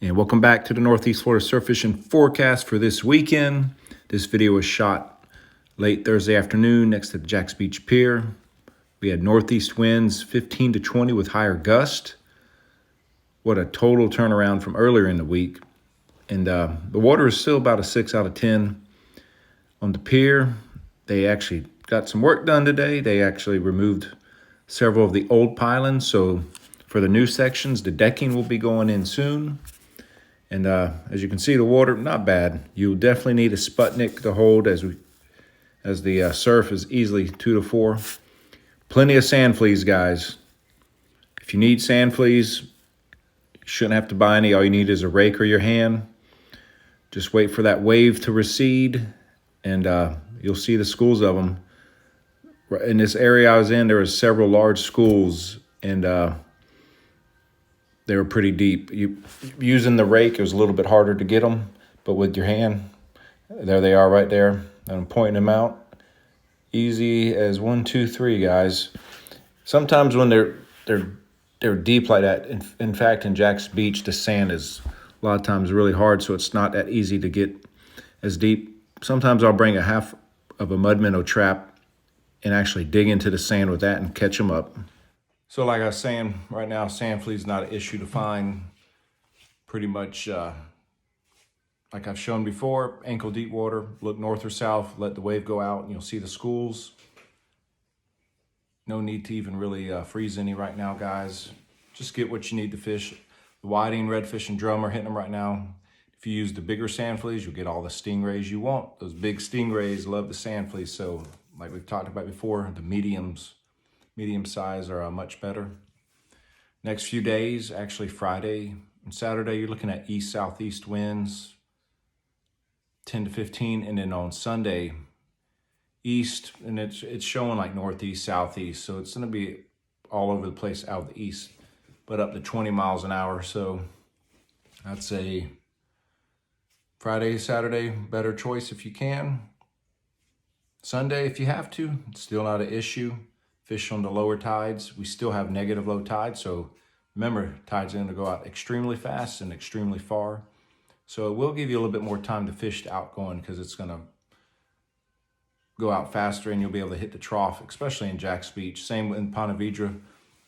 And welcome back to the Northeast Florida Surf Fishing Forecast for this weekend. This video was shot late Thursday afternoon next to the Jacks Beach Pier. We had northeast winds 15 to 20 with higher gust. What a total turnaround from earlier in the week. And the water is still about a 6 out of 10 on the pier. They actually got some work done today. They actually removed several of the old pylons. So for the new sections, the decking will be going in soon. And as you can see, the water, not bad. You'll definitely need a Sputnik to hold as the surf is easily 2 to 4. Plenty of sand fleas, guys. If you need sand fleas, you shouldn't have to buy any. All you need is a rake or your hand. Just wait for that wave to recede, and you'll see the schools of them. In this area I was in, there were several large schools, and they were pretty deep. Using the rake, it was a little bit harder to get them, but with your hand, there they are right there. And I'm pointing them out. Easy as 1, 2, 3, guys. Sometimes when they're deep like that, in fact, in Jacks Beach, the sand is a lot of times really hard, so it's not that easy to get as deep. Sometimes I'll bring a half of a mud minnow trap and actually dig into the sand with that and catch them up. So like I was saying, right now, sand flea is not an issue to find. Pretty much like I've shown before, ankle deep water, look north or south, let the wave go out, and you'll see the schools. No need to even really freeze any right now, guys. Just get what you need to fish. The whiting, redfish, and drum are hitting them right now. If you use the bigger sand fleas, you'll get all the stingrays you want. Those big stingrays love the sand fleas, so like we've talked about before, the medium size are much better. Next few days, actually Friday and Saturday, you're looking at east-southeast winds, 10 to 15, and then on Sunday, east, and it's showing like northeast, southeast, so it's going to be all over the place out of the east, but up to 20 miles an hour. So I'd say Friday, Saturday, better choice if you can. Sunday, if you have to, it's still not an issue. Fish on the lower tides. We still have negative low tide, so remember, tide's going to go out extremely fast and extremely far. So it will give you a little bit more time to fish the outgoing because it's going to go out faster and you'll be able to hit the trough, especially in Jacks Beach. Same in Ponte Vedra.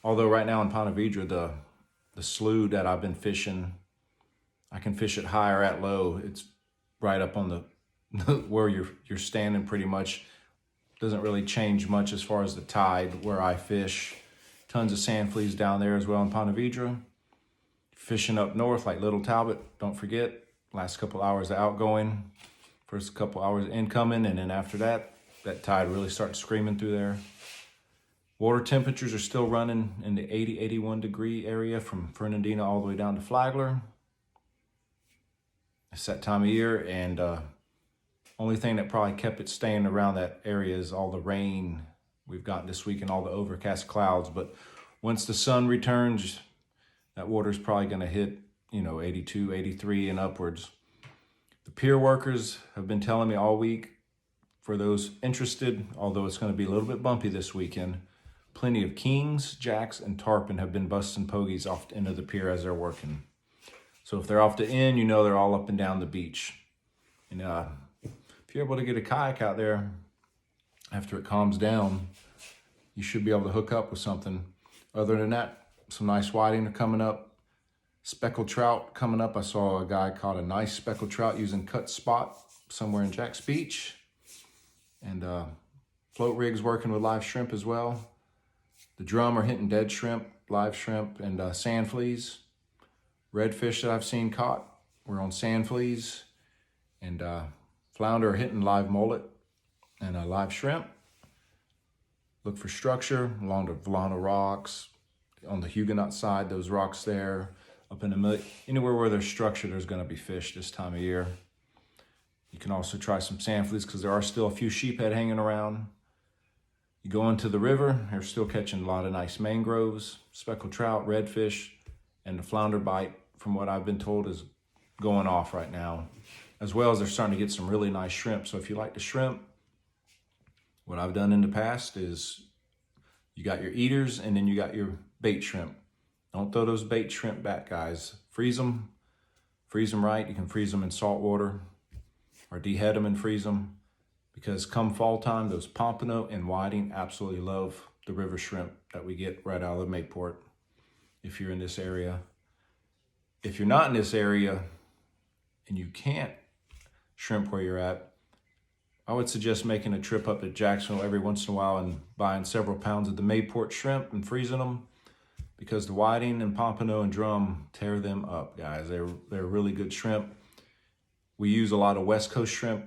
Although right now in Ponte Vedra, the slough that I've been fishing, I can fish it high or at low. It's right up on the where you're standing pretty much. Doesn't really change much as far as the tide where I fish. Tons of sand fleas down there as well in Ponte Vedra. Fishing up north like Little Talbot, don't forget, last couple hours of outgoing, first couple hours incoming, and then after that, that tide really starts screaming through there. Water temperatures are still running in the 80, 81 degree area from Fernandina all the way down to Flagler. It's that time of year, and only thing that probably kept it staying around that area is all the rain we've gotten this week and all the overcast clouds. But once the sun returns, that water's probably going to hit, 82, 83 and upwards. The pier workers have been telling me all week, for those interested, although it's going to be a little bit bumpy this weekend, plenty of kings, jacks, and tarpon have been busting pogies off the end of the pier as they're working. So if they're off the end, they're all up and down the beach. And if you're able to get a kayak out there after it calms down, you should be able to hook up with something. Other than that, some nice whiting are coming up. Speckled trout coming up. I saw a guy caught a nice speckled trout using cut spot somewhere in Jacks Beach. And float rigs working with live shrimp as well. The drum are hitting dead shrimp, live shrimp, and sand fleas. Redfish that I've seen caught were on sand fleas. And flounder are hitting live mullet and live shrimp. Look for structure along the Volano rocks. On the Huguenot side, those rocks there. Up in the middle, anywhere where there's structure, there's going to be fish this time of year. You can also try some sand fleas because there are still a few sheephead hanging around. You go into the river, you're still catching a lot of nice mangroves, speckled trout, redfish, and the flounder bite, from what I've been told, is going off right now. As well as they're starting to get some really nice shrimp. So if you like the shrimp, what I've done in the past is you got your eaters and then you got your bait shrimp. Don't throw those bait shrimp back, guys. Freeze them, freeze them right. You can freeze them in salt water or dehead them and freeze them, because come fall time, those pompano and whiting absolutely love the river shrimp that we get right out of Mayport if you're in this area. If you're not in this area and you can't shrimp where you're at, I would suggest making a trip up to Jacksonville every once in a while and buying several pounds of the Mayport shrimp and freezing them, because the whiting and pompano and drum tear them up, guys. They're really good shrimp. We use a lot of West Coast shrimp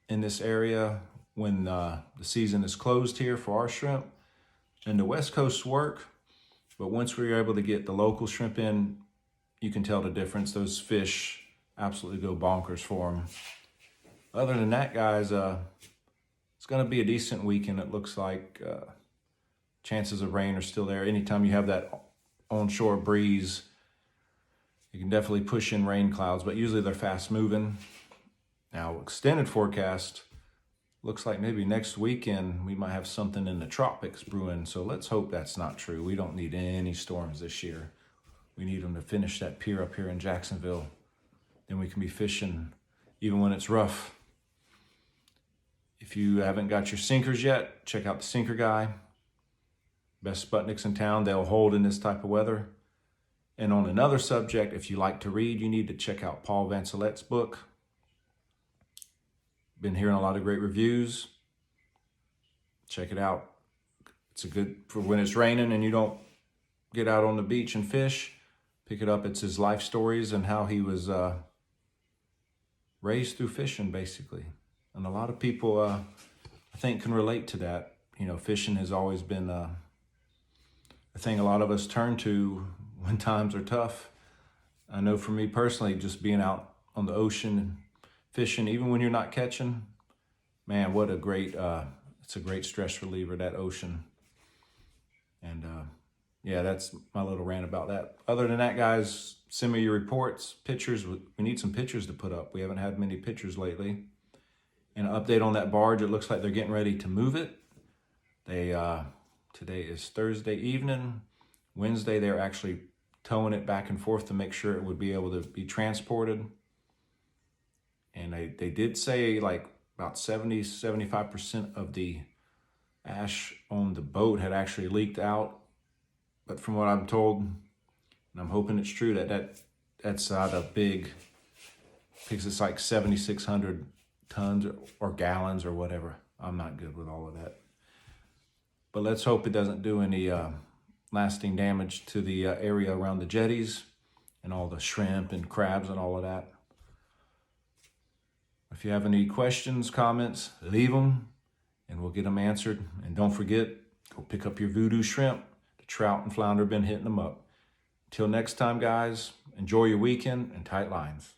in this area when the season is closed here for our shrimp. And the West Coast work, but once we're able to get the local shrimp in, you can tell the difference. Those fish absolutely go bonkers for them. Other than that, guys, it's going to be a decent weekend. It looks like chances of rain are still there. Anytime you have that onshore breeze, you can definitely push in rain clouds, but usually they're fast moving. Now, extended forecast looks like maybe next weekend we might have something in the tropics brewing. So let's hope that's not true. We don't need any storms this year. We need them to finish that pier up here in Jacksonville. Then we can be fishing even when it's rough. If you haven't got your sinkers yet, check out the Sinker Guy. Best Sputniks in town. They'll hold in this type of weather. And on another subject, if you like to read, you need to check out Paul Vancelet's book. Been hearing a lot of great reviews. Check it out. It's a good, for when it's raining and you don't get out on the beach and fish, pick it up. It's his life stories and how he was raised through fishing, basically. And a lot of people, I think, can relate to that. You know, fishing has always been a thing a lot of us turn to when times are tough. I know for me personally, just being out on the ocean and fishing, even when you're not catching, man, what a great, it's a great stress reliever, that ocean. And yeah, that's my little rant about that. Other than that, guys, send me your reports, pictures. We need some pictures to put up. We haven't had many pictures lately. And an update on that barge, it looks like they're getting ready to move it. Today is Thursday evening. Wednesday, they're actually towing it back and forth to make sure it would be able to be transported. And they did say like about 70-75% of the ash on the boat had actually leaked out. But from what I'm told, and I'm hoping it's true, that's not a big, because it's like 7,600 tons or gallons or whatever. I'm not good with all of that. But let's hope it doesn't do any lasting damage to the area around the jetties and all the shrimp and crabs and all of that. If you have any questions, comments, leave them and we'll get them answered. And don't forget, go pick up your voodoo shrimp. The trout and flounder have been hitting them up. Until next time, guys, enjoy your weekend and tight lines.